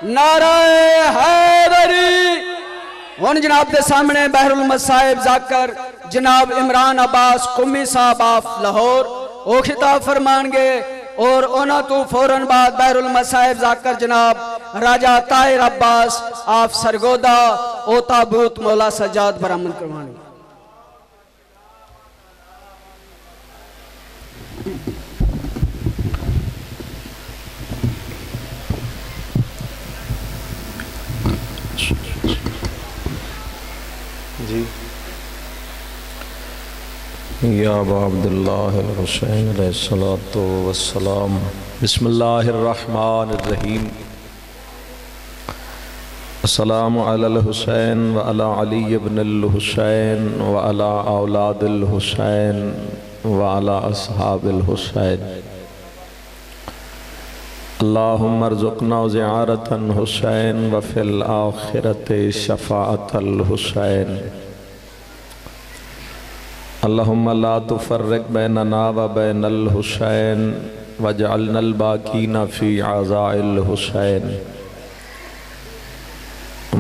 نعرہ حیدری۔ ان جناب دے سامنے بحر المصائب ذاکر جناب عمران عباس قمی صاحب آف لاہور او خطاب فرمان گے، اور اونا تو فوراً بعد بحر المصائب ذاکر جناب راجہ طاہر عباس آف سرگودا او تابوت مولا سجاد برامن کروانی۔ جی یا ابا عبداللہ الحسین علیہ السلام۔ بسم اللہ الرحمن الرحیم۔ السلام علی الحسین وعلی علی ابن الحسین وعلی اولاد الحسین وعلی اصحاب الحسین۔ اللہم ارزقنا زیارت الحسین وفی الآخرت شفاعت الحسین۔ اللہم لا تفرق بیننا و بین الحسین واجعلنا الباقین فی عزاء الحسین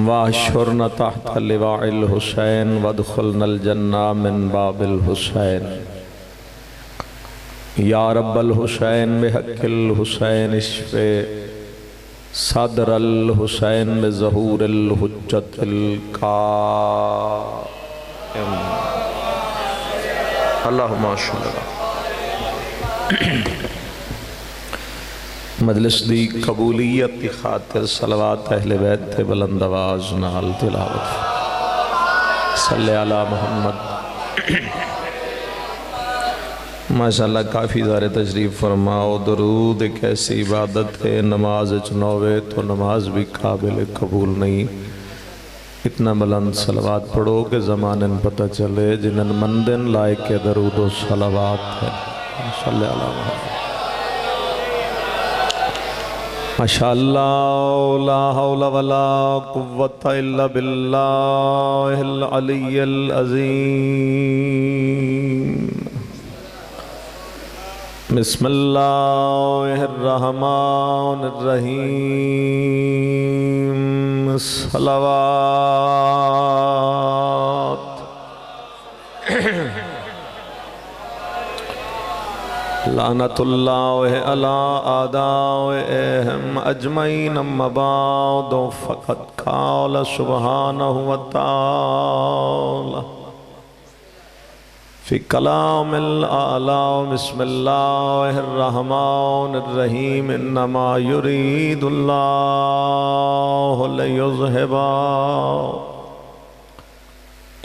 واحشرنا تحت لواء الحسین وادخلنا الجنہ من باب الحسین۔ یا رب الحسین بحق الحسین اشفِ صدر الحسین بظہور الحجت القائم۔ اللہم صلی اللہ۔ مجلس دی قبولیت کی خاطر صلوات اہل بیت بلند آواز نال تلاوت۔ صلی علی محمد۔ ماشاءاللہ کافی زارے تشریف فرماؤ۔ درود ایک ایسی عبادت ہے، نماز چنوے تو نماز بھی قابل قبول نہیں۔ اتنا بلند صلوات پڑھو کہ زمانن پتہ چلے جنن مندن لائق کے درود و صلوات ہے۔ صلی اللہ علیہ وسلم۔ ماشاءاللہ لا حول ولا قوة الا باللہ العلی العظیم۔ بسم اللہ الرحمن الرحیم۔ صلوات۔ لعنت اللہ علی اعدائہم اجمعین، اما بعد فقد قال سبحانہ وتعالی فی کلام الاعلی۔ بسم اللہ الرحمن الرحیم۔ انما یرید اللہ لیذہب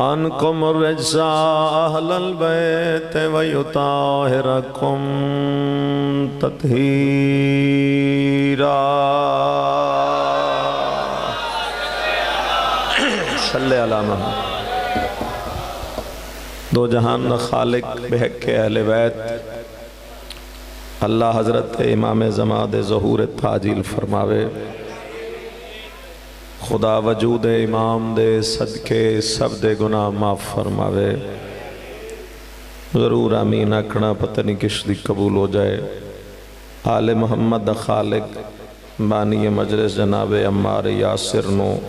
عنکم الرجس اہل البیت ویطہرکم تطہیرا۔ صلی اللہ محمد۔ دو جہان خالق بحق اہل بیت اللہ حضرت امام زماد ظہور تاجیل فرماوے۔ خدا وجود امام دے صدقے سب دے گناہ معاف فرماوے۔ ضرور آمین آکھنا، پتہ نہیں کس دی قبول ہو جائے۔ آل محمد خالق بانی مجلس جناب عمار یاسر نو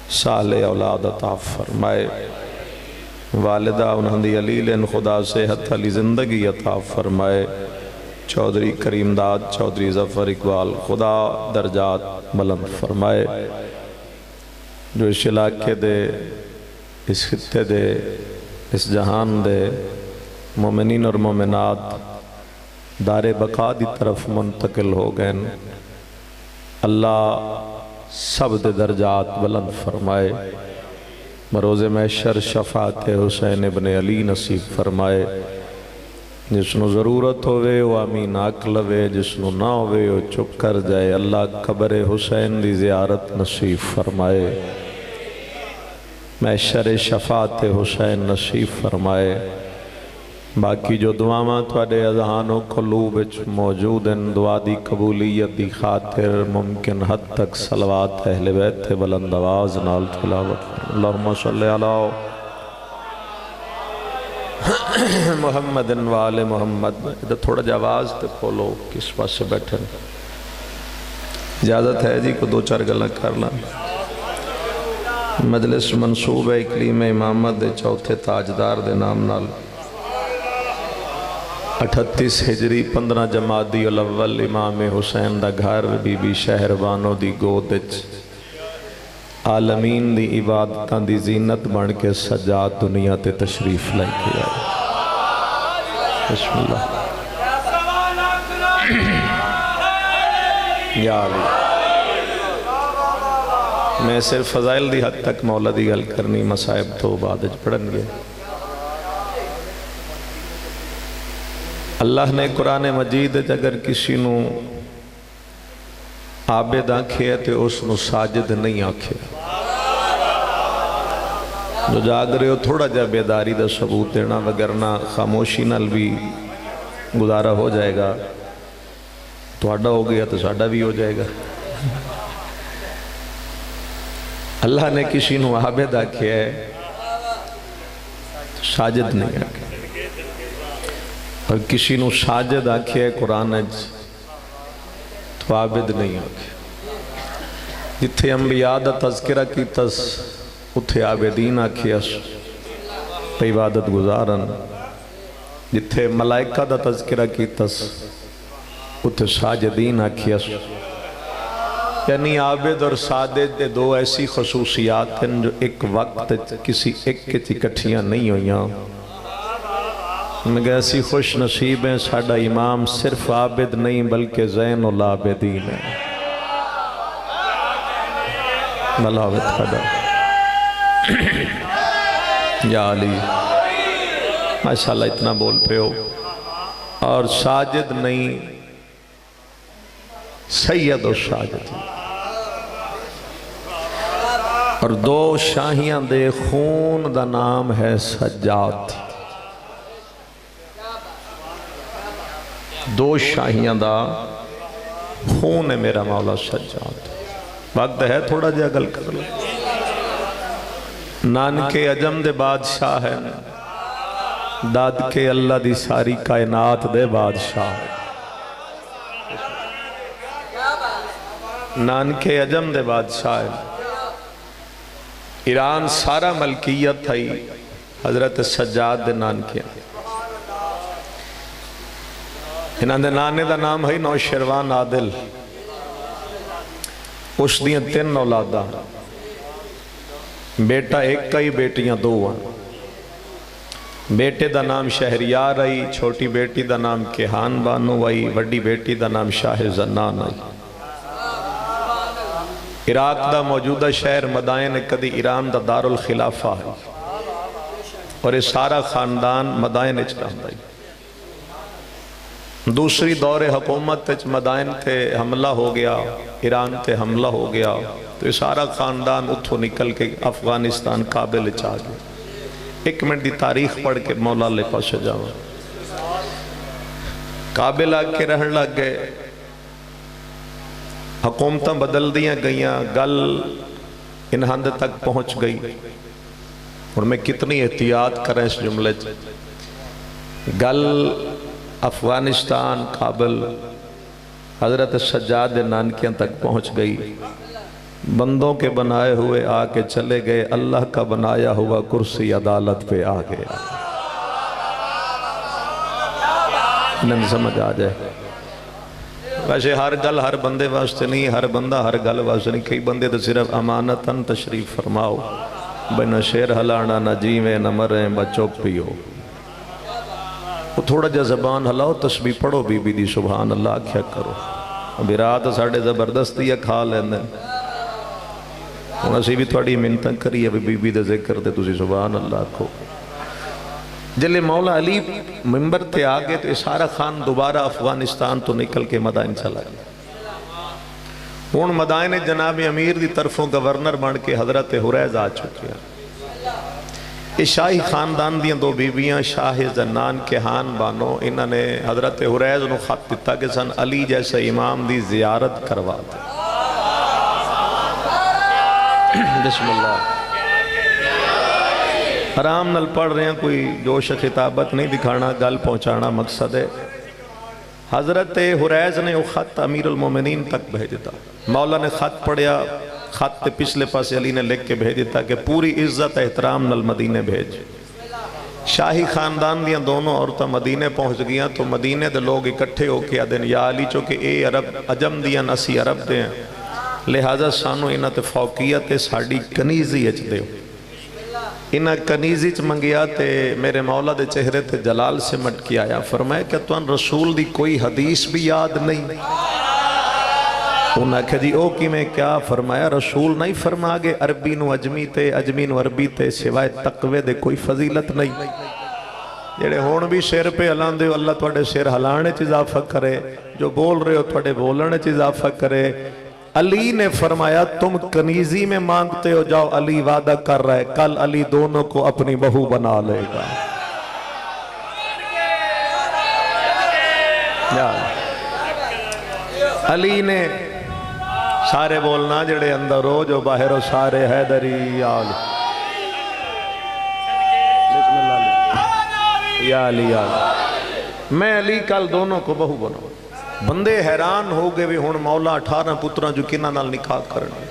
صالح اولاد عطا فرمائے۔ والدہ انہوں دی علیلین خدا صحت علی زندگی عطا فرمائے۔ چودھری کریم داد، چودھری ظفر اقبال خدا درجات بلند فرمائے۔ جو اس علاقے دے، اس خطے دے، اس جہان دے مومنین اور مومنات دار بقا دی طرف منتقل ہو گئے، اللہ سب دے درجات بلند فرمائے۔ بروز محشر شفاعت حسین ابن علی نصیب فرمائے۔ جس نو ضرورت ہوئے وہ آمین آکھ لوے، جس نو نہ ہوئے وہ چپ کر جائے۔ اللہ قبر حسین دی زیارت نصیب فرمائے، محشر شفاعت حسین نصیب فرمائے۔ باقی جو دعاواں تواڈے اذہان و قلوب وچ موجود ہیں، دعا دی قبولیت دی خاطر ممکن حد تک صلوات اہل بیت بلند آواز نال تلاوت۔ اللہم صلی علی محمد وآل محمد۔ ادھر تھوڑا جا آواز تے کھولو، کس پاس سے بیٹھے۔ اجازت ہے جی کو دو چار گلاں کرنا۔ مجلس منصوب ہے اکلیم امامت دے چوتھے تاجدار دے نام نال 38 ہجری 15 جمادی الاول امام حسین دا گھر بی بی شہربانو دی گود وچ عالمین دی عبادتاں دی زینت بن کے سجاد دنیا تے تشریف لے کے آئے۔ بسم اللہ یا علی۔ میں صرف فضائل دی حد تک مولا دی گل کرنی، مصائب تو بعد پڑھن گے۔ اللہ نے قرآن مجید اگر کسی نو عابد آنکھے ہے تو اس نو ساجد نہیں آنکھے۔ جو جاگ رہے ہو تھوڑا جا بیداری دا ثبوت دینا، وگرنہ خاموشی نال بھی گزارا ہو جائے گا، تو آڈا ہو گیا تو ساڈا بھی ہو جائے گا۔ اللہ نے کسی نو عابد آنکھے ہے ساجد نہیں آنکھے، اور کسی نو ساجد آنکھے ہے قرآن تو عابد نہیں آنکھے۔ جتھے انبیاء دا تذکرہ کی تس اتھے عابدین آنکھے پہ عبادت گزارن، جتھے ملائکہ دا تذکرہ کی تس اتھے ساجدین آنکھے۔ یعنی عابد اور ساجد دے دو ایسی خصوصیات ہیں جو ایک وقت کسی ایک کے اکٹھیاں نہیں ہوئیاں۔ مگر ایسی خوش نصیب ہیں ساڈا امام صرف عابد نہیں بلکہ زین العابدین ہے۔ ملاوت خدا یا علی، ماشاءاللہ اتنا بول پہ ہو۔ اور ساجد نہیں سید و ساجد، اور دو شاہیاں دے خون دا نام ہے سجاد۔ دو شاہیاں دا خون ہے میرا مولا سجاد۔ وقت ہے تھوڑا جا گل کر لیں۔ نانکے عجم دے بادشاہ ہے، داد کے اللہ دی ساری کائنات دے بادشاہ ہے۔ نانکے عجم دے بادشاہ ہے، ایران سارا ملکیت تھا حضرت سجاد دے نانکے۔ انہاں دے نانے دا نام ہے نوشیروان عادل۔ اس دیاں 3 اولاداں، بیٹا ایک کئی بیٹیاں 2 ہیں۔ بیٹے دا نام شہریار آئی، چھوٹی بیٹی دا نام کیہان بانو آئی، وڈی بیٹی دا نام شاہ زنان آئی۔ عراق دا موجودہ شہر مدائن کدی ایران دا دار الخلافہ ہے، اور یہ سارا خاندان مدائن اچھتا ہے۔ دوسری دور حکومت مدائن تے حملہ ہو گیا، ایران تے حملہ ہو گیا، تو یہ سارا خاندان اتھو نکل کے افغانستان کابل چاہ گیا۔ 1 منٹ دی تاریخ پڑھ کے مولا لے پاس جاؤں۔ کابل آکے رہن لگ گئے، حکومتاں بدل دیاں گئیاں، گل ان ہند تک پہنچ گئی۔ اور میں کتنی احتیاط کریں اس جملے گل افغانستان کابل حضرت سجاد نانکیاں تک پہنچ گئی۔ بندوں کے بنائے ہوئے آ کے چلے گئے، اللہ کا بنایا ہوا کرسی عدالت پہ آ گیا۔ انہیں سمجھ آ جائے۔ ویسے ہر گل ہر بندے واسطے نہیں، ہر بندہ ہر گل واسطے نہیں۔ کئی بندے تو صرف امانتاً تشریف فرماؤ، بھئی نہ شیر ہلانا نہ جیویں نہ مریں بچوں پیو۔ وہ تھوڑا جا زبان ہلاؤ، تسبیح پڑھو بی بی دی سبحان اللہ کیا کرو۔ ابھی رات ساڑھے زبردستی ہے کھا لیندے، انہوں اسی بھی تھوڑی منتاں کری ہے بی بی دے ذکر دے تسی سبحان اللہ کو۔ جلے مولا علی ممبر تے آگے تو سارا خان دوبارہ افغانستان تو نکل کے مدائن چلا گیا۔ ان مدائن جناب امیر دی طرفوں گورنر بن کے حضرت حریز آ چکے ہیں۔ اس شاہی خاندان دیاں 2 بیویاں شاہ زنان کیہان بانو، انہوں نے حضرت حریز نے خط دیتا کہ سن علی جیسے امام دی زیارت کروا دے۔ بسم اللہ۔ آرام نل پڑھ رہے ہیں، کوئی جوش خطابت نہیں دکھانا، گل پہنچانا مقصد ہے۔ حضرت حریز نے وہ خط امیر المومنین تک بھیج دیتا. مولا نے خط پڑھیا, خط پچھلے پاسے علی نے لکھ کے بھیج دیتا کہ پوری عزت احترام نال مدینے بھیج. شاہی خاندان دیاں دونوں عورتاں مدینے پہنچ گیاں تو مدینے دے لوگ اکٹھے ہو کے آدھیں یا علی چونکہ اے عرب عجم دیاں اسی عرب دے ہیں, لہذا سانو انہاں تے فوقیت ساڑی کنیزی اچ دیو. انہاں کنیزی چ منگیا تے میرے مولا دے چہرے تے جلال سے مٹ کے آیا. فرمایا کہ تُوان رسول دی کوئی حدیث بھی یاد نہیں؟ انہاں کہا جی او کی میں کیا؟ فرمایا رسول نہیں فرما گے عربی نو عجمی تے عجمی نو عربی تے سوائے تقوی دے کوئی فضیلت نہیں. جڑے ہون بھی سر پہ ہلان دے اللہ توڑے سر ہلانے چ اضافہ کرے, جو بول رہے ہو توڑے بولنے چ اضافہ کرے. علی نے فرمایا تم کنیزی میں مانگتے ہو, جاؤ علی وعدہ کر رہا ہے کل علی دونوں کو اپنی بہو بنا لے گا. علی نے سارے بولنا جڑے اندر ہو جو باہر ہو سارے حیدری آل یا علی آل میں علی کل دونوں کو بہو بناؤں. بندے حیران ہو گئے بھی ہون مولا 18 پترہ جو کنہ نال نکاح کرنے.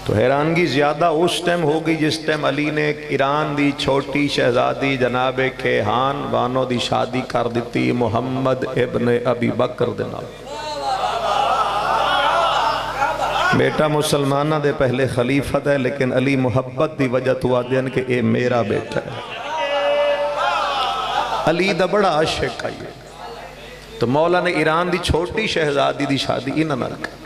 تو حیرانگی زیادہ اس ٹائم ہو گئی جس ٹائم علی نے ایران دی چھوٹی شہزادی جناب کیہان بانو دی شادی کر دیتی محمد ابن ابی بکر دے نال. بیٹا مسلمانہ دے پہلے خلیفت ہے لیکن علی محبت دی وجہ تو آدھین کہ اے میرا بیٹا ہے. علی دا بڑا عاشق آئیے. تو مولا نے ایران دی چھوٹی شہزادی دی شادی انہاں نال کر.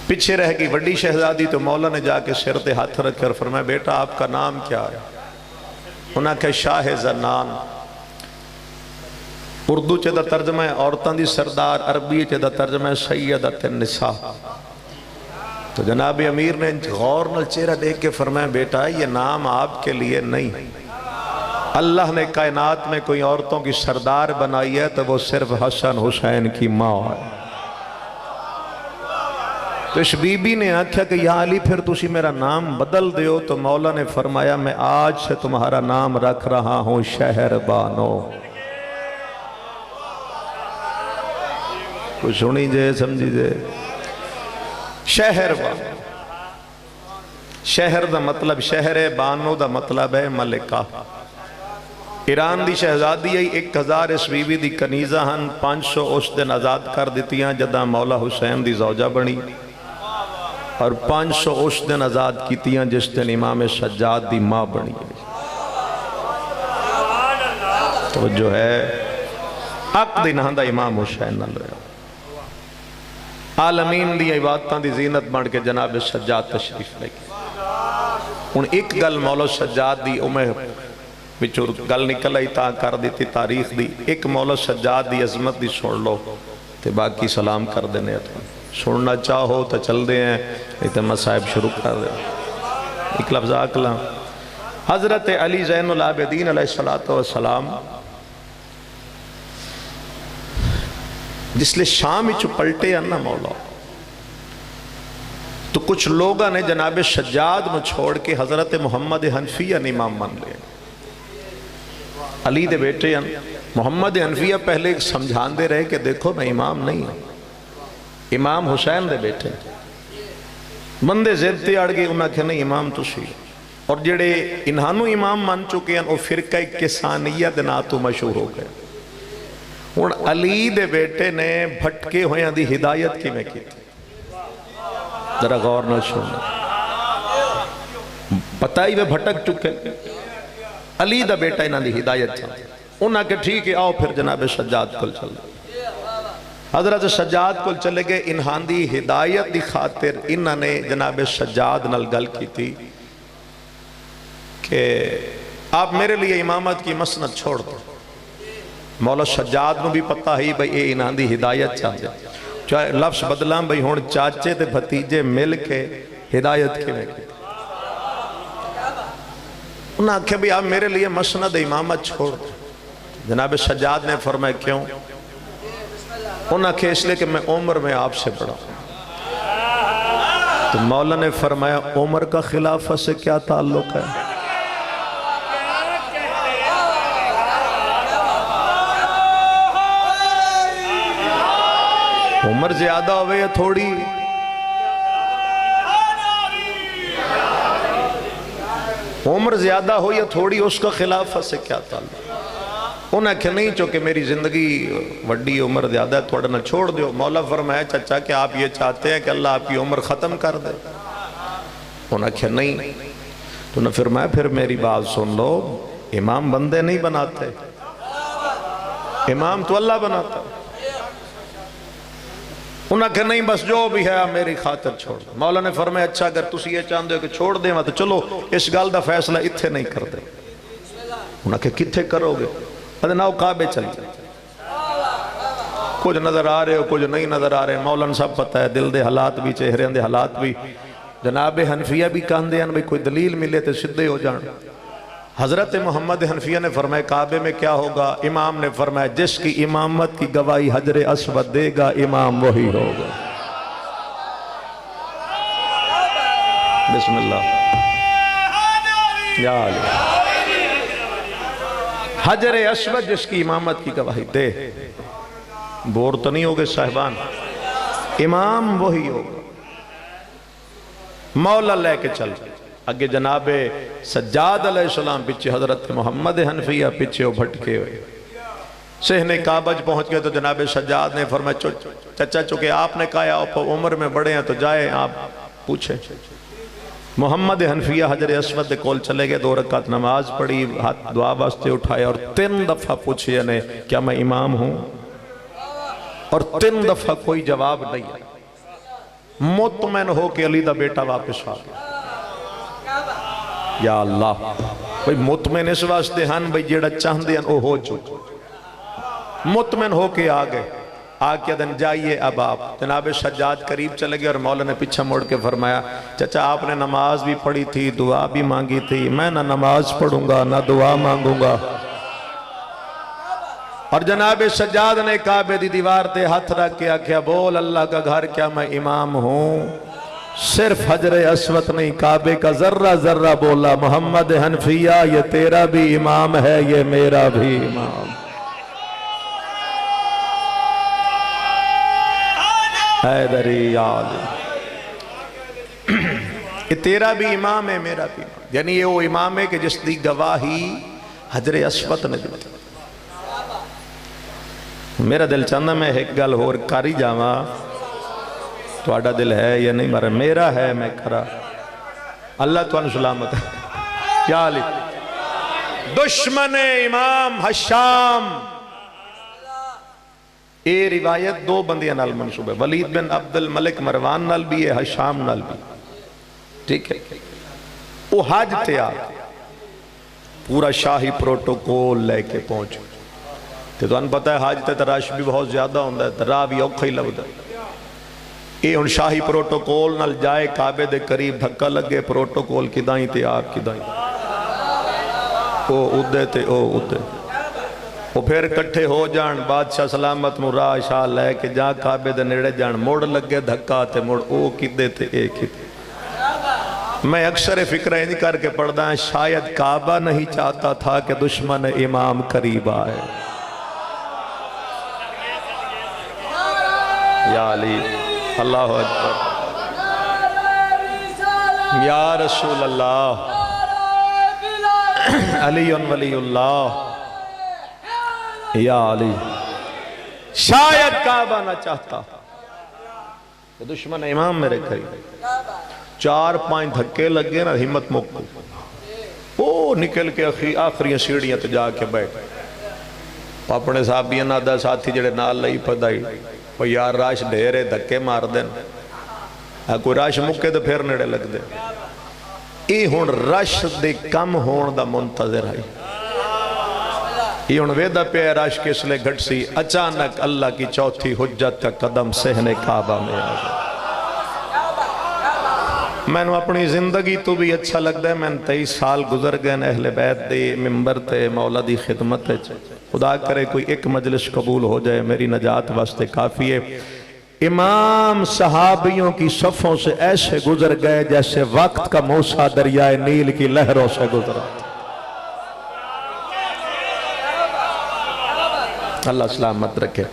پیچھے رہ گئی بڑی شہزادی تو مولا نے جا کے سر تے ہاتھ رکھ کر فرمایا بیٹا آپ کا نام کیا ہے؟ انہاں کہا شاہ زنان. اردو چے دا ترجمہ ہے عورتاں دی سردار, عربی چے دا ترجمہ ہے سیدۃ النساء. تو جناب امیر نے غور نال چہرہ دیکھ کے فرمایا بیٹا یہ نام آپ کے لیے نہیں, اللہ نے کائنات میں کوئی عورتوں کی سردار بنائی ہے تو وہ صرف حسن حسین کی ماں ہے. تو اس بی بی نے آکھا کہ یا علی پھر تسی میرا نام بدل دیو. تو مولا نے فرمایا میں آج سے تمہارا نام رکھ رہا ہوں شہر بانو. کچھ سنی جے سمجھی جے شہر بانو. شہر دا مطلب شہر ہے, بانو دا مطلب ہے ملکہ. ایران دی شہزادی ہے 1000 اس بی بی دی کنیزہ ہن 500 اس دن آزاد کر دیتیاں جدہ مولا حسین دی زوجہ بنی, اور 500 اس دن آزاد کیتیاں جس دن امام سجاد دی ماں بنی. تو جو ہے عقد انہاں دا امام حسین نال رہا. عالمین دی عبادتاں دی زینت بن کے جناب سجاد تشریف لے گئے. ان ایک گل مولا سجاد دی امہ بچور گل نکل آئی تا کر دیتی تاریخ دی. ایک مولا سجاد دی عظمت دی سن لو تے باقی سلام کر دینے. سننا چاہو تو چل دے ہیں ایتے مصائب شروع کر دے. ایک لفظ آکلا حضرت علی زین العابدین علیہ السلام جس لئے شام ہی پلٹے ہیں نا مولا, تو کچھ لوگاں نے جناب سجاد میں چھوڑ کے حضرت محمد حنفیہ نے امام مان لے. علی دے بیٹے ہیں محمد حنفیہ پہلے سمجھان دے رہے کہ دیکھو میں امام نہیں ہوں, امام حسین دے بیٹے. بندے زد تے اڑ گئے, انہاں کہ نہیں امام تو سی. اور جڑے انہانوں امام مان چکے ہیں وہ فرقہ کسانیہ دے نا تو مشہور ہو گئے. اور علی دے بیٹے نے بھٹکے ہویاں دی ہدایت کی میں کی تھی. ذرا غور نہ سننا, پتہ ہی وہ بھٹک چکے. علی دا بیٹا انہاں دی ہدایت تھا. انہاں کہ ٹھیک ہے آؤ پھر جناب سجاد کل چل. حضرت سجاد کل چلے گئے. انہاں دی ہدایت دی خاطر انہاں نے جناب سجاد نال گل کی تھی کہ آپ میرے لیے امامت کی مسند چھوڑ دو. مولا سجاد نو بھی پتہ ہی بھئی اے انہاں دی ہدایت چاہتے. چاہے لفظ بدلام بھئی ہون چاچے تے بھتیجے مل کے ہدایت کے میں کی. انہاں کہا بھی آپ میرے لیے مسند امامت چھوڑ دو. جناب سجاد نے فرمایا کیوں؟ انہاں کہا اس لئے کہ میں عمر میں آپ سے بڑا ہوں. تو مولا نے فرمایا عمر کا خلافہ سے کیا تعلق ہے؟ عمر زیادہ ہوئے یا تھوڑی؟ عمر زیادہ ہو یا تھوڑی، اس کا خلافت سے کیا تعلق؟ انہیں کہ نہیں چونکہ میری زندگی وڈی عمر زیادہ ہے تھوڑا نہ چھوڑ دیو۔ مولا فرمایا چچا کہ آپ یہ چاہتے ہیں کہ اللہ آپ کی عمر ختم کر دے؟ انہیں کہ نہیں۔ تو نے فرمایا پھر میری بات سن لو، امام بندے نہیں بناتے، امام تو اللہ بناتا۔ انہیں کہ نہیں بس جو بھی ہے میری خاطر چھوڑ دو۔ مولا نے فرمایا اچھا اگر تسی یہ چاہتے ہو کہ چھوڑ دیں تو چلو اس گل دا فیصلہ اتھے نہیں کر دے۔ انہیں کہ کتھے کرو گے؟ ناؤ کعبے چل جائے، کچھ نظر آ رہے ہو کچھ نہیں نظر آ رہے، مولانا صاحب پتہ ہے دل دے حالات بھی چہرے دے حالات بھی۔ جناب حنفیہ بھی کہندے ہیں بھئی کوئی دلیل ملے تو سدھے ہو جان۔ حضرت محمد حنفیہ نے فرمایا کعبے میں کیا ہوگا؟ امام نے فرمایا جس کی امامت کی گواہی حجر اسود دے گا امام وہی ہوگا۔ بسم اللہ یا علی۔ حجر اسود جس کی امامت کی گواہی دے، بور تو نہیں ہوگے صاحبان، امام وہی ہوگا۔ مولا لے کے چل اگے جناب سجاد علیہ السلام پیچھے حضرت محمد حنفیہ پیچھے وہ بھٹکے ہوئے۔ صحن کعبہ پہنچ گئے تو جناب سجاد نے فرمایا چچا چونکہ آپ نے کہا آپ عمر میں بڑے ہیں تو جائیں آپ پوچھیں۔ محمد حنفیہ حجر اسود کول چلے گئے، 2 رکعت نماز پڑھی، ہاتھ دعا واسطے اٹھائے اور 3 دفعہ پوچھے نے کیا میں امام ہوں؟ اور 3 دفعہ کوئی جواب نہیں آیا۔ مطمئن ہو کہ علی دا بیٹا واپس آ گیا۔ یا اللہ بھئی مطمئن اس واسطے ہن بھئی جیڑا چاہندے ہیں او ہو چکے، مطمئن ہو کے آ گئے۔ آگے دن جائیے اب آپ۔ جناب سجاد قریب چلے گئے اور مولا نے پیچھے موڑ کے فرمایا چچا آپ نے نماز بھی پڑھی تھی دعا بھی مانگی تھی، میں نہ نماز پڑھوں گا نہ دعا مانگوں گا۔ اور جناب سجاد نے کعبے دی دیوار تے ہاتھ رکھ کے آکھیا بول اللہ کا گھر کیا میں امام ہوں؟ صرف حجر اسود نہیں کعبے کا ذرہ ذرہ بولا محمد حنفیہ یہ تیرا بھی امام ہے یہ میرا بھی امام۔ حیدری عالی یہ تیرا بھی امام ہے میرا بھی امام، یعنی یہ وہ امام ہے کہ جس دی گواہی حجر اسود نے دی۔ میرا دل چاہتا میں ایک گل اور کاری جاواں، تو آڈا دل ہے یا نہیں مارا؟ میرا ہے میں کرا۔ اللہ تو انہوں سلامت ہے۔ یا علی دشمن امام حشام، یہ روایت 2 بندیاں نال منصوب ہے، ولید بن عبد الملک مروان نال بھی ہے حشام نال بھی، ٹھیک ہے۔ وہ حج تے آ پورا شاہی پروٹوکول لے کے پہنچ، تو انہوں پتہ ہے حج تے تراش بھی بہت زیادہ ہوندہ ہے، راہ بھی اوکھا ہی لگتا ہے۔ یہ ان شاہی پروٹوکول نال جائے کعبے دے قریب دھکا لگے، پروٹوکول کی دائیں تے آپ کی دائیں، او ادھے تے او ادھے، وہ پھر کٹھے ہو جان بادشاہ سلامت نو راہ شاہ لے کے جا کعبے دے نیڑے جان، موڑ لگے دھکا تے موڑ او کدے تے اے کدے۔ میں اکثر فکرہ نہیں کر کے پڑھدا ہے شاید کعبہ نہیں چاہتا تھا کہ دشمن امام قریب آئے۔ یا علی اللہ اکبر، یا رسول اللہ، علی ولی اللہ، یا علی شاید کعبہ نہ چاہتا کہ دشمن امام میرے قریب۔ 4-5 دھکے لگے نا ہمت مکو، وہ نکل کے آخری سیڑھیاں تے جا کے بیٹھ اپنے صحابیاں نادا ساتھی جڑے نال لئی پدائی وہ یار راش ڈھیرے دھکے مار دیں، کوئی راش مکے تو پھر نیڑے لگ دے۔ یہ ہون رش دے کم ہون دا منتظر ہے، یہ ہون ویدہ پہ راش کس لئے گھٹ سی، اچانک اللہ کی چوتھی حجت کا قدم سہنے کعبہ میں آ گیا۔ میں نے اپنی زندگی تو بھی اچھا لگتا ہے، میں نے 23 سال گزر گئے اہل بیت دے ممبر تے مولا دی خدمت ہے، خدا کرے کوئی ایک مجلس قبول ہو جائے میری نجات واسطے کافی ہے۔ امام صحابیوں کی صفوں سے ایسے گزر گئے جیسے وقت کا موسیٰ دریائے نیل کی لہروں سے گزرا۔ اللہ سلامت رکھے۔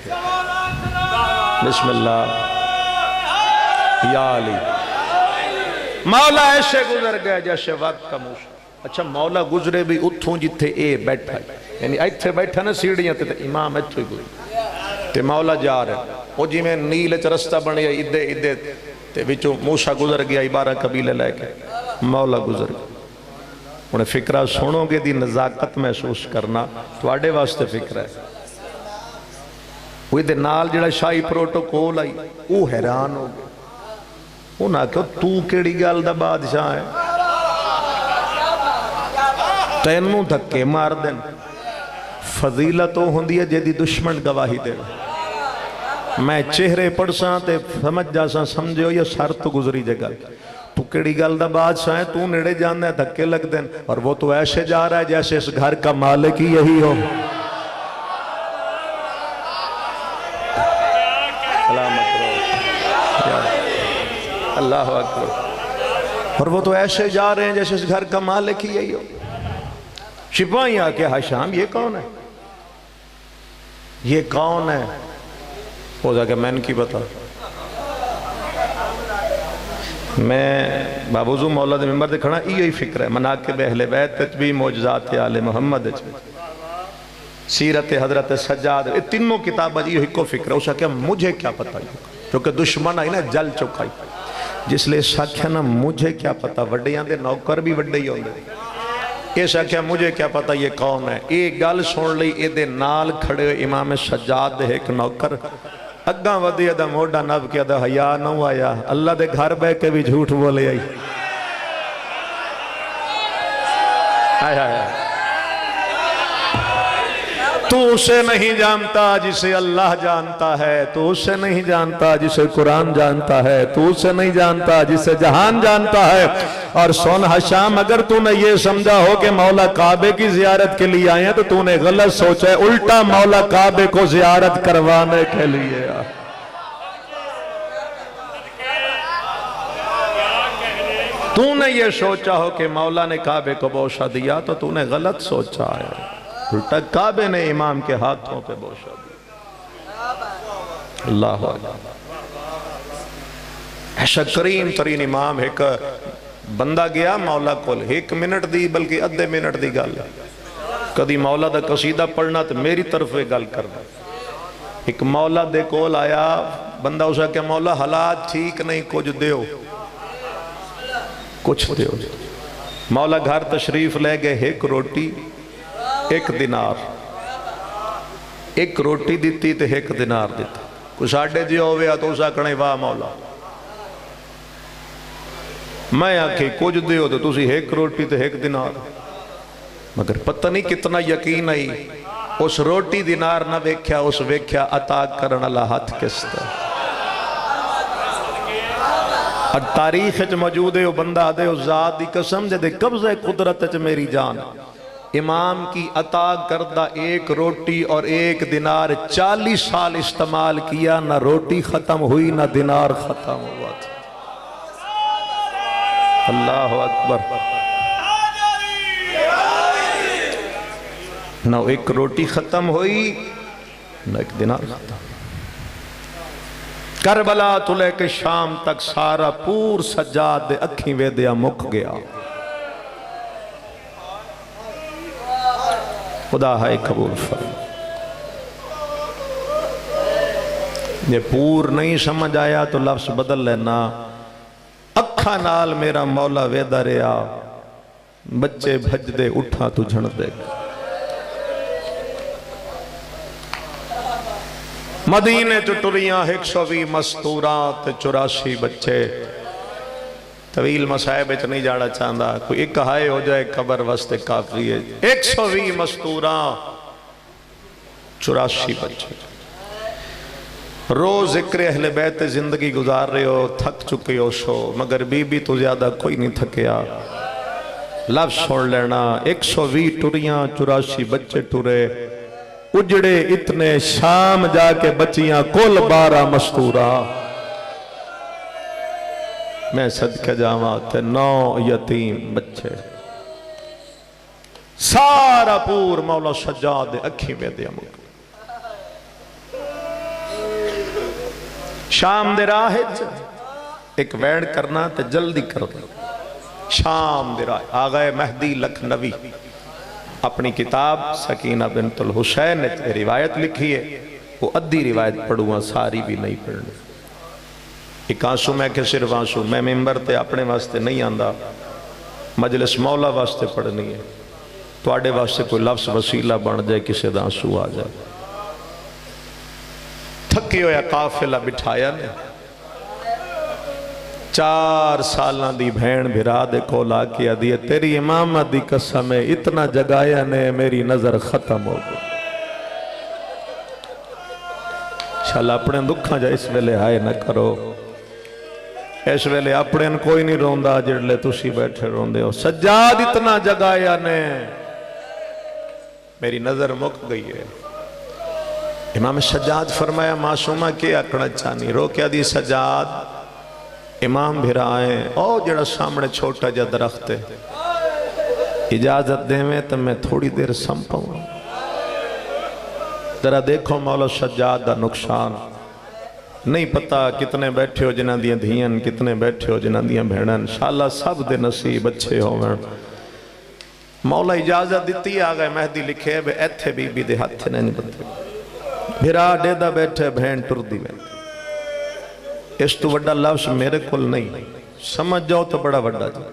بسم اللہ یا علی. مولا ایسے گزر گیا جیسے وقت کا موسم. اچھا مولا گزرے بھی اتھوں جتھے اے بیٹھا ہے، یعنی ایتھے بیٹھا نا سیڑھیاں تے امام ایتھے گزرے تے مولا جا رہے. وہ جی میں نیل چ رستہ بنیا ادھے ادھے تے وچوں موسیٰ گزر گیا 12 قبیلے لے کے مولا گزر گیا. انہیں فکرہ سنو گے دی نزاکت محسوس کرنا تواڈے واسطے فکر ہے. وہ دے نال جڑا شاہی پروٹوکول آئی وہ حیران ہو گئے. انہاں کہو تو کیڑی گل دا بادشاہ ہے، تینوں دھکے مار دین. فضیلت وہ ہوندی ہے جیدی دشمن گواہی دے. میں چہرے پڑھساں تے سمجھ جاساں سمجھو یہ سر تو گزری جگہ. تو کیڑی گل دا بادشاہ ہے، تو نیڑے جانا ہے دھکے لگ دین، اور وہ تو ایسے جا رہا ہے جیسے اس گھر کا مالک ہی یہی ہو. اللہ اکبر. اور وہ تو ایسے جا رہے ہیں جیسے اس گھر کا مالک ہی یہی ہو. شپاہی آکے حشام یہ کون ہے، یہ کون ہے؟ ہو جا کہ میں ان کی بتا. میں بابوزو مولا دے ممبر دے کھڑا یہی فکر ہے. مناقب اہل بیت تجبی موجزات آل محمد سیرت حضرت سجاد یہ تینوں کتاب یہ ہی کو فکر ہے. اسا کہ مجھے کیا پتا، کیونکہ دشمن آئی نا جل چکائی. جس لئے ساکھیا نا مجھے کیا پتا، وڈیاں دے نوکر بھی وڈے ہی ہوندے. یہ ساکھیا مجھے کیا پتا یہ کون ہے. ایک گل سن لئی اے دے نال کھڑے امام سجاد دے ایک نوکر اگاں ودی دا موڈا نب کیا دا حیا نہ آیا. اللہ دے گھر بے کے بھی جھوٹ بولے آئی. آئے آئے تو اسے نہیں جانتا جسے اللہ جانتا ہے، تو اسے نہیں جانتا جسے قرآن جانتا ہے، تو اسے نہیں جانتا جسے جہان جانتا ہے. اور سن حشام اگر تو نے یہ سمجھا ہو کہ مولا کعبے کی زیارت کے لیے آئے ہیں تو تو نے غلط سوچا ہے. الٹا مولا کعبے کو زیارت کروانے کے لیے آئے. تو نے یہ سوچا ہو کہ مولا نے کعبے کو بوسہ دیا تو تو نے غلط سوچا ہے. الٹا کعبے نے امام کے ہاتھوں پہ بوسہ دیا. اللہ اکبر. ایسا کریم ترین امام. ایک بندہ گیا مولا کول، 1 منٹ دی بلکہ ادھے منٹ دی گل. کدی مولا دا قصیدہ پڑھنا تو میری طرف گل کرنا. ایک مولا دے کول آیا بندہ، اسا کہ مولا حالات ٹھیک نہیں، کچھ دیو کچھ دیو. مولا گھر تشریف لے گئے. 1 روٹی 1 دینار. 1 روٹی دیتی تے 1 دینار دیتا. کچھ آڈے جی ہوئے تو اسا کہنے واہ مولا. میں آکھے کچھ دیو تو تسی 1 روٹی تے 1 دینار. مگر پتہ نہیں کتنا یقین آئی. اس روٹی دینار نہ ویکھیا، اس ویکھیا عطا کرن اللہ ہاتھ کستا. اور تاریخ چ موجود ہے وہ بندہ دے اس ذات دی قسم دے قبضہ قدرت چ میری جان. امام کی عطا کردہ 1 روٹی اور 1 دینار 40 سال استعمال کیا، نہ روٹی ختم ہوئی نہ دینار ختم ہوا تھا. اللہ اکبر. نہ 1 روٹی ختم ہوئی نہ 1 دینار ختم. کربلا تو لے کے شام تک سارا پور سجاد دے اکھیں ویدیا مک گیا. خدا ہے قبول فرما. یہ پور نہیں سمجھ آیا تو لفظ بدل لینا. اکھا نال میرا مولا ویدہ ریا، بچے بھج دے اٹھا تو جھڑ دے. مدینے ٹٹریاں 120 مستورات 84 بچے. طویل مسائب اچھ نہیں جاڑا چاندہ، کوئی ایک ہائے ہو جائے قبر وستے کافی ہے. 120 مستوراں 84 بچے. روز ذکر اہل بیت زندگی گزار رہے ہو، تھک چکے ہو سو، مگر بی بی تو زیادہ کوئی نہیں تھکیا. لفظ سن لینا. 120 ٹریاں 84 بچے ٹرے. اجڑے اتنے شام جا کے بچیاں کل 12 مستوراں. میں صدقہ جاواں تے 9 یتیم بچے. سارا پور مولا سجاد اکھی میں دیا مک. شام دے راہ ایک ویڑ کرنا تے جلدی کر دو. شام دے راہ آغا مہدی لکھنوی اپنی کتاب سکینہ بنت الحسین نے روایت لکھی ہے. وہ ادھی روایت پڑھوں ساری بھی نہیں پڑھنی. ایک آنسو میں کہ صرف آنسو میں ممبر تے اپنے واسطے نہیں آندا, مجلس مولا واسطے پڑھنی ہے. تو آڑے واسطے کوئی لفظ وسیلہ بن جائے, کسی دا آنسو آ جائے. تھکی ہویا قافلہ بٹھایا نے, 4 سالان دی بھین بھرا دے کولا کیا دیئے تیری امامت دی قسم ہے اتنا جگایا نے میری نظر ختم ہو گئی. انشاءاللہ اپنے دکھاں جا اس ویلے ہائے نہ کرو. اس ویلے اپنے کوئی نہیں روندا جڑلے تسی بیٹھے روندے ہو. سجاد اتنا جگایا نے میری نظر مک گئی ہے. امام سجاد فرمایا معصومہ کیا اکڑا چانی رو کیا دی سجاد امام بھرا آئیں او جڑا سامنے چھوٹا جا درخت ہے اجازت دے میں تو میں تھوڑی دیر سم پاؤں. ذرا دیکھو مولا سجاد دا نقصان نہیں پتا کتنے بیٹھے ہو جنہ دیاں دھیاں کتنے بیٹھے ہو جنہ دیاں بھیڑن. انشاءاللہ سب دے نصیب اچھے ہوئے. مولا اجازت دیتی آگئے مہدی لکھے بے ایتھے بی بی دے ہاتھ نہیں بندے بھرا ڈیدہ بیٹھے بہن ٹر دی بیٹھے. اس تو وڈا لفظ میرے کل نہیں سمجھ جاؤ تو بڑا وڈا جا.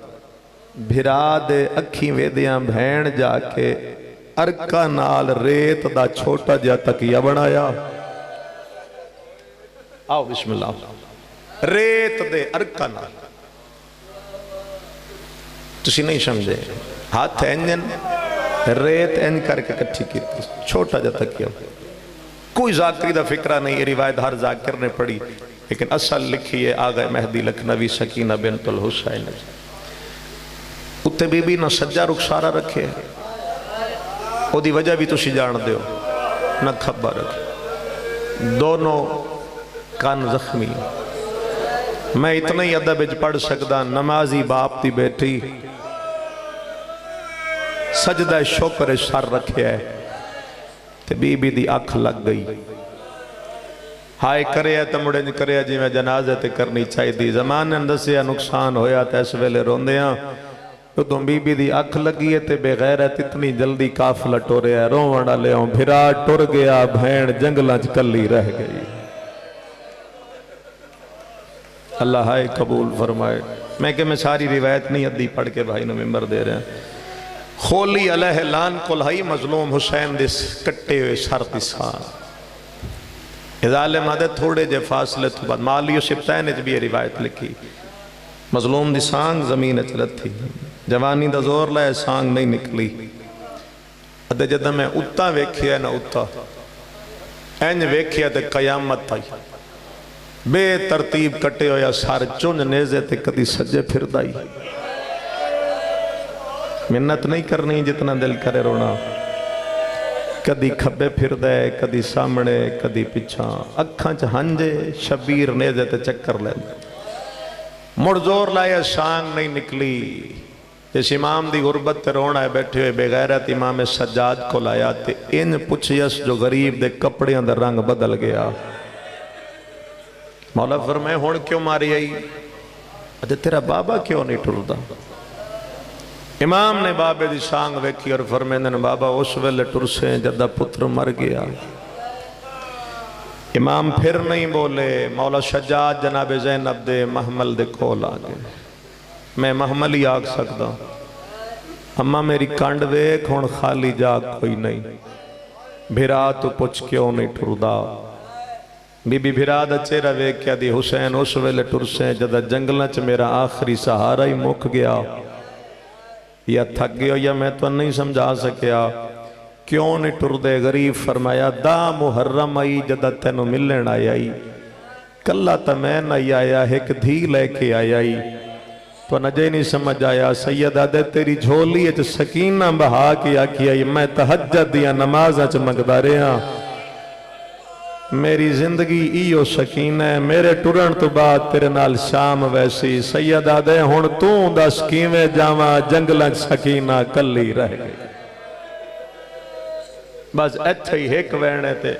بھرا دے اکھی ویدیاں بہن جا کے ارکا نال ریت دا چھوٹا جا تکیہ بنایا. آؤ بسم اللہ. ریت دے ارکا نال تسی نہیں سمجھے ہاتھ انجن ریت انج کر کے کٹھی کی چھوٹا جا تکیہ. کوئی ذاکری دا فکرہ نہیں, یہ روایت ہر ذاکر نے پڑھی لیکن اصل لکھی ہے آغا مہدی لکھنوی سکینہ بنت الحسین. اتے بی بی نہ سجا رخسارہ رکھے او دی وجہ بھی تسی جان دیو نہ کھبا رکھے. دونوں کان زخمی. میں اتنا ہی ادب اچ پڑھ سکدا نمازی باپ دی بیٹی سجدہ شکر سر رکھے ہے تے بی بی دی اکھ لگ گئی. ہائے کرے ہے تو مڑے نہیں کرے ہے جی میں جنازہ تے کرنی چاہی دی. زمانے اندسیا نقصان ہویا تے اس ویلے روندیاں تو تم بی بی دی اکھ لگی ہے تے بے غیرت اتنی جلدی کافلہ ٹورے ہے. روڑا لے ہوں بھرا ٹر گیا بھین جنگلانچ کلی رہ گئی. اللہ ہائے قبول فرمائے. میں کہ میں ساری روایت نہیں ادھی پڑھ کے بھائی نے ممبر دے رہے ہیں. خولی علیہ لان کلہائی مظلوم حسین دس کٹے ہوئے سر دسان ظالم آدھے تھوڑے جے فاصلے تو بعد مالی و سبتین اچ بھی یہ روایت لکھی. مظلوم دی سانگ زمین اچلت تھی جوانی دا زور لائے سانگ نہیں نکلی. ادھے جدہ میں اتا ویکھیا نا اتا اینج ویکھیا تے قیامت آئی. بے ترتیب کٹے ہو یا سار چون نیزے تے کدی سجے پھر دائی. منت نہیں کرنی جتنا دل کرے رونا. کدی کھبے پھر دے کدی سامنے کدی پچھاں اکھاں چ ہنجے شبیر نیزے تے چکر لے مڑ زور لائے سانگ نہیں نکلی. جس امام دی غربت تے رونا ہے بیٹھے ہوئے بے غیرت امام سجاد کو لایا تے ان پچھیس جو غریب دے کپڑے اندر رنگ بدل گیا. مولا فرمائے ہون کیوں ماری آئی اجھے تیرا بابا کیوں نہیں ٹردا. امام نے بابے دی سانگ ویکھی اور فرمیندے نے بابا اس ویلے ٹرسیں جدہ پتر مر گیا. امام پھر نہیں بولے. مولا شجاعت جناب زینب دے محمل دے کھول آگے. میں محمل ہی آگ سکتا اماں میری کانڈ ویک ہون خالی جاگ کوئی نہیں. بھرا تو پچھ کیوں نہیں ٹردا. بی بی بھرا دا چہرہ ویک کیا دی حسین اس ویلے ٹرسیں جدہ جنگلہ چ میرا آخری سہارا ہی مک گیا. یا تھک گیا یا میں تو نہیں سمجھا سکیا کیوں نہیں ٹر دے. غریب فرمایا دا محرم آئی جدہ تینوں ملن آئی کلا تا میں نہیں آیا ایک دھی لے کے آئی تو نجے نہیں سمجھ آیا. سیدہ دے تیری جھولی اچ سکینہ بہا کیا میں تہجد دیا نماز اچ مقدارے ہاں. میری زندگی ایو سکینہ ہے میرے ٹرن تو بعد تیرے نال شام ویسی. سیدہ دے ہون توں دس کیویں جاواں جنگلاں سکینہ کلی رہ گئی. بس ایتھے ہی ایک وینے تے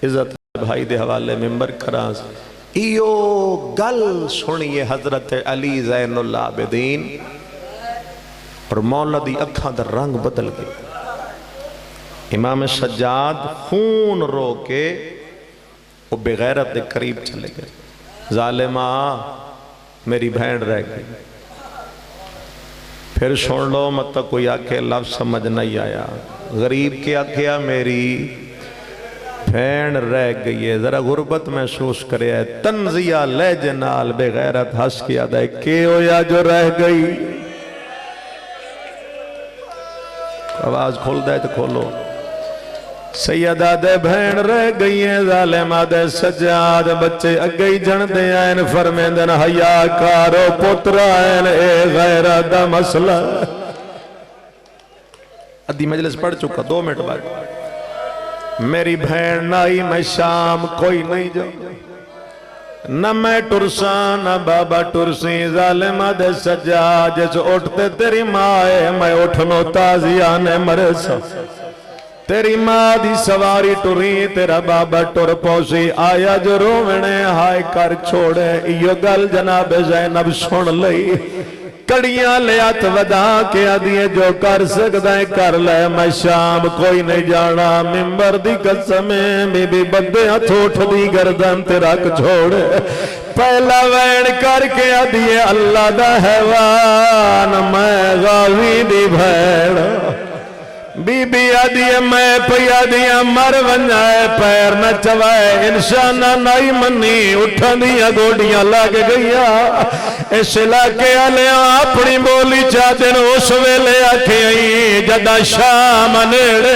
عزت بھائی دے حوالے ممبر کراس ایو گل سنیے حضرت علی زین العابدین اور مولا دی اکھاں دا رنگ بدل گئے. امام سجاد خون رو کے وہ بغیرت دے قریب چلے گئے. ظالمہ میری بہن رہ گئی. پھر سن لو مت کوئی آکے لفظ سمجھ نہیں آیا. غریب کیا کیا میری بہن رہ گئی ہے. ذرا غربت محسوس کرے ہے. تنزیہ لہجے نال بغیرت ہنس کے آدھا ہے کہ ہویا جو رہ گئی. آواز کھول دے تو کھولو. سیدہ دے بہن رہ گئی ہیں. ظالمہ دے سجاد بچے اگئی جن دے آئین فرمیندن حیا کارو پتر آئین اے غیرت دا مسئلہ. ادھی مجلس پڑھ چکا 2 منٹ بعد. میری بہن نائی میں شام کوئی نہیں جو نہ میں ٹرساں نہ بابا ٹرسی. ظالمہ دے سجاد جس اٹھتے تیری ماں ہے میں اٹھنو تازیانے مرسا. تیری ماں دی سواری ٹری تیرا بابا ٹر پوسی. آیا جو رونے ہائے کر چھوڑے. ایو گل جناب زینب سن لئی. کڑیاں لیات ودا کے آدھیے جو کر سکتا ہے کر لے. میں شام کوئی نہیں جانا. ممبر دی قسمیں بی بی بندے ہتھوٹ دی گردن تیرک چھوڑے. پہلا وین کر کے آدھیے اللہ دا حیوان میں غاوی دی بھیڑ. بی بی آدھیے میں پی آدھیے مر ونجائے پیر نہ چوائے. انشانہ نائی منی اٹھن دیا گوڑیاں لگ گیا. اس علاقے آلے اپنی بولی چاہتے ہیں اس ویلے آکھیں آئی جدہ شام نیڑے.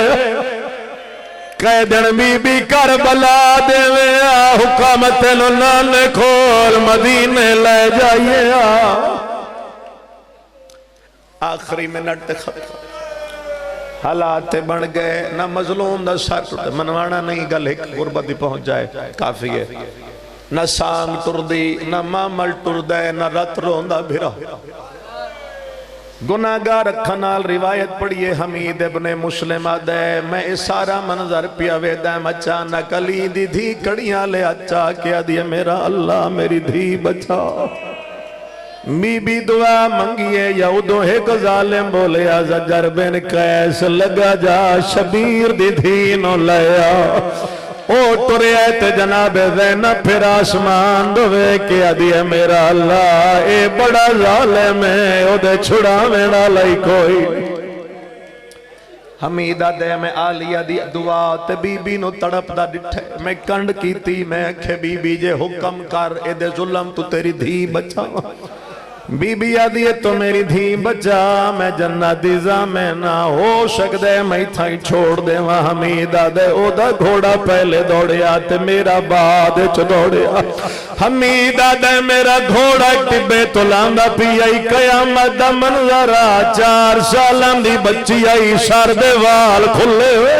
کہہ دن بی بی کربلا دے ویا حکامت نال کھول مدینے لے جائیے. آخری منٹ ختم. حالات بن گئے. نہ مظلوم نہ سر منوانا نہیں گل ایک غربت ہی پہنچ جائے کافی ہے. نہ سانگ ٹر دی نہ مامل ٹر دے نہ رت روندہ بھرا. گناہگار رکھنال روایت پڑھئے حمید ابن مسلم دے. میں اس سارا منظر پیا ویدہ اچانک علی دی دھی کڑیاں لے اچھا کیا دیا میرا اللہ میری دھی بچا. بی بی دعا منگیے یا ادو ایک ظالم بولے زجر بن قیس لگا جا شبیر دی دھینو لیا. او ٹرے تے جناب زینب پھر آسمان دوے کیا دیا میرا اللہ اے بڑا ظالم ہے او دے چھڑا میرا لائی کوئی. حمیدہ دے میں آلیہ دی دعا تے بی بی نو تڑپ دا ڈٹھے. میں کنڈ کیتی میں اکھے بی بی جے حکم کر اے دے ظلم تو تیری دھی بچا. بی بی آدھیے تو میری دھی بچا. میں جنت دی زامیں نہ ہو سکدے میں تھائی چھوڑ دے. وہاں حمیدہ دے او دا گھوڑا پہلے دوڑیا تے میرا بعد چ دوڑیا. حمیدہ دے میرا گھوڑا ٹبے تو لاندہ پی آئی. قیامت دا منظرہ 4 سالاں دی بچی آئی. سر دے وال کھلے ہوئے.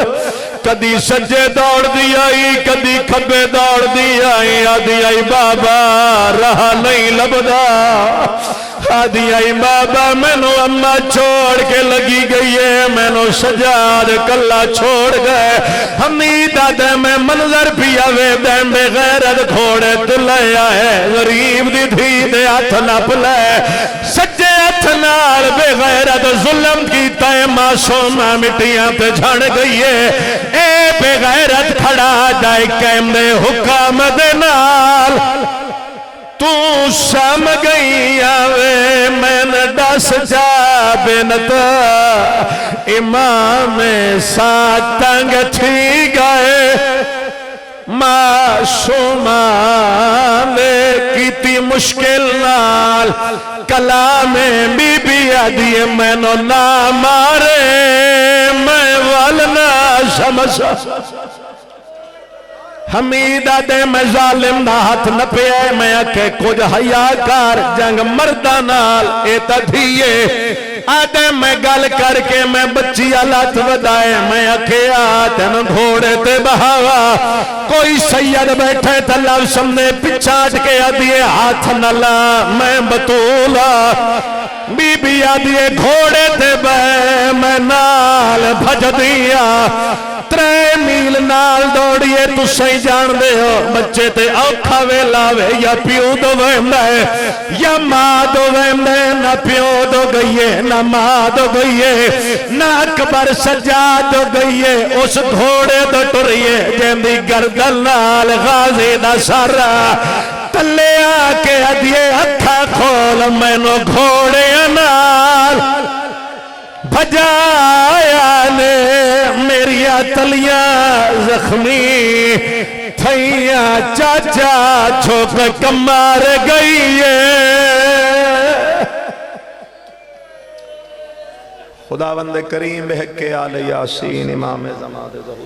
کدی سجے دوڑ دی آئی کدی کھبے دوڑ دی آئی. آدھی آئی بابا رہا نہیں لبدا. آدھی آئی بابا میں نو اممہ چھوڑ کے لگی گئی ہے. میں نو سجاد کلا چھوڑ گئے. حمیدہ دے میں منظر پیا وے دے بے غیرت گھوڑے تلیا ہے. غریب دی دھی دے ہاتھ نپ لے. سجے ہاتھ نال بے غیرت ظلم کی تے معصومہ مٹیاں پہ جھڑ گئی ہے. اے بے غیرت کھڑا جائے قیم دے حکام دے نال. تو شام گئی آوے میں نے ڈس جا بینتا. امام ساتھ تنگ تھی گئے. معصومان کیتی مشکل نال کلام بی بی آدھی میں نو نہ مارے میں والنا سمجھا. حمیدہ دے میں ظالم دا ہاتھ نہ پیا. میں اکھے کچھ حیا کار جنگ مردانال اے تدھیے. آدھے میں گل کر کے میں بچی علت ودائے. میں اکھے آتن گھوڑے تے بہاوا. کوئی سید بیٹھے تلاب سمنے پچھاٹ کے آدھیے ہاتھ نہ لا میں بطولا. بی بی آدھیے گھوڑے تے بے میں نال بھج دیا. 3 میل نال دوڑیے تسیں جان دے ہو بچے تے اوکھا ویلا وے یا پیو دو ویندا ہے یا ماں دو ویندا ہے نہ پیو دو گئیے نہ ماں دو گئیے نہ اکبر سجاد دو گئیے اس گھوڑے دو ٹریے جیندی گردن نال غازی دا سارا تلے آکے ادھیے ہتھا کھول مینو گھوڑے نال بھجایا نے میری تلیاں زخمی تھیاں چاچا چھوک کمار گئی ہے خداوند کریم بحق آل یاسین امام زمان ظہور